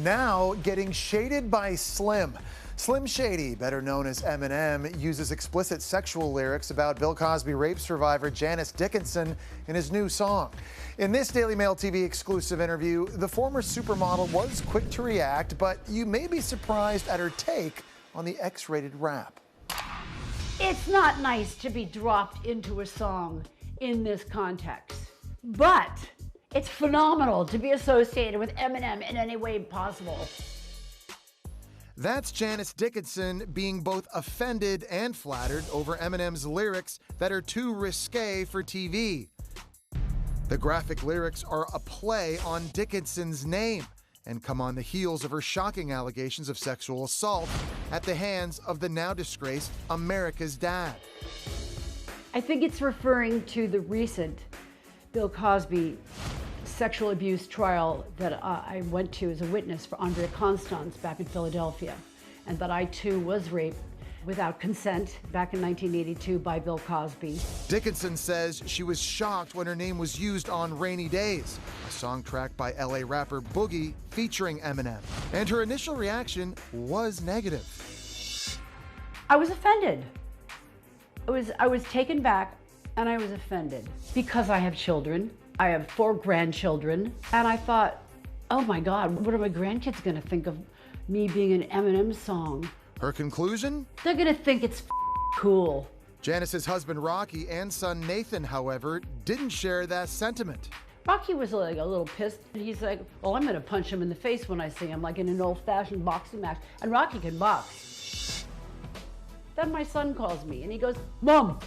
Now getting shaded by Slim. Slim Shady, better known as Eminem, uses explicit sexual lyrics about Bill Cosby rape survivor Janice Dickinson in his new song. In this DailyMailTV exclusive interview, the former supermodel was quick to react, but you may be surprised at her take on the X-rated rap. It's not nice to be dropped into a song in this context, but it's phenomenal to be associated with Eminem in any way possible. That's Janice Dickinson being both offended and flattered over Eminem's lyrics that are too risque for TV. The graphic lyrics are a play on Dickinson's name and come on the heels of her shocking allegations of sexual assault at the hands of the now disgraced America's Dad. I think it's referring to the recent Bill Cosby sexual abuse trial that I went to as a witness for Andrea Constance back in Philadelphia, and that I too was raped without consent back in 1982 by Bill Cosby. Dickinson says she was shocked when her name was used on Rainy Days, a song track by LA rapper Boogie featuring Eminem, and her initial reaction was negative. I was offended. I was taken back and I was offended because I have children. I have 4 grandchildren, and I thought, oh my God, what are my grandkids gonna think of me being an Eminem song? Her conclusion? They're gonna think it's cool. Janice's husband Rocky and son Nathan, however, didn't share that sentiment. Rocky was like a little pissed. He's like, well, I'm gonna punch him in the face when I see him, like in an old-fashioned boxing match. And Rocky can box. Then my son calls me and he goes, Mom,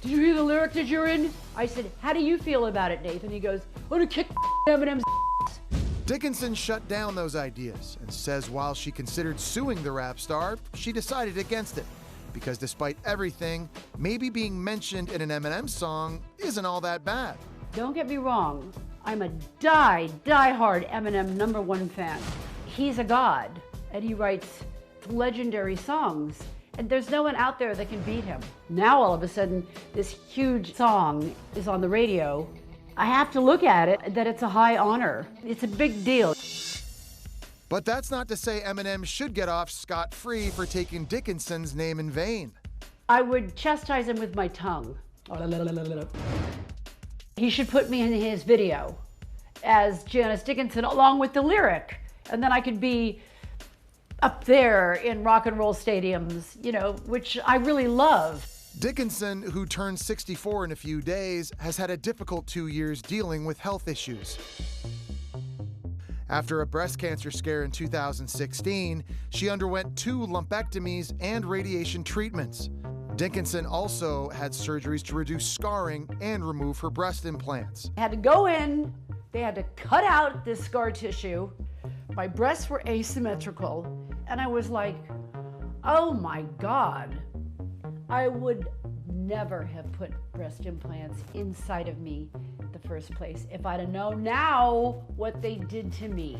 did you hear the lyric that you're in? I said, how do you feel about it, Nathan? He goes, I'm gonna kick Eminem's ass. Dickinson shut down those ideas and says while she considered suing the rap star, she decided against it. Because despite everything, maybe being mentioned in an Eminem song isn't all that bad. Don't get me wrong, I'm a die-hard Eminem #1 fan. He's a god, and he writes legendary songs. And there's no one out there that can beat him. Now all of a sudden, this huge song is on the radio. I have to look at it that it's a high honor. It's a big deal. But that's not to say Eminem should get off scot-free for taking Dickinson's name in vain. I would chastise him with my tongue. He should put me in his video as Janice Dickinson along with the lyric. And then I could be up there in rock and roll stadiums, you know, which I really love. Dickinson, who turns 64 in a few days, has had a difficult 2 years dealing with health issues. After a breast cancer scare in 2016, she underwent 2 lumpectomies and radiation treatments. Dickinson also had surgeries to reduce scarring and remove her breast implants. I had to go in, they had to cut out this scar tissue. My breasts were asymmetrical, and I was like, oh my God. I would never have put breast implants inside of me in the first place if I'd have known now what they did to me.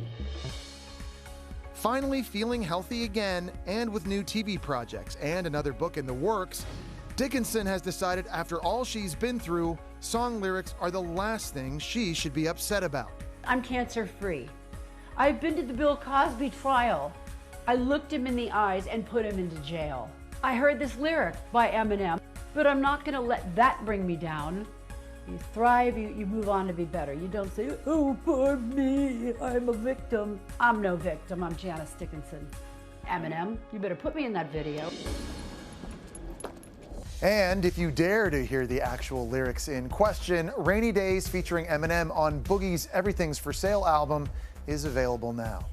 Finally feeling healthy again, and with new TV projects and another book in the works, Dickinson has decided after all she's been through, song lyrics are the last thing she should be upset about. I'm cancer-free. I've been to the Bill Cosby trial. I looked him in the eyes and put him into jail. I heard this lyric by Eminem, but I'm not gonna let that bring me down. You thrive, you move on to be better. You don't say, oh, poor me, I'm a victim. I'm no victim, I'm Janice Dickinson. Eminem, you better put me in that video. And if you dare to hear the actual lyrics in question, Rainy Days featuring Eminem on Boogie's Everything's for Sale album is available now.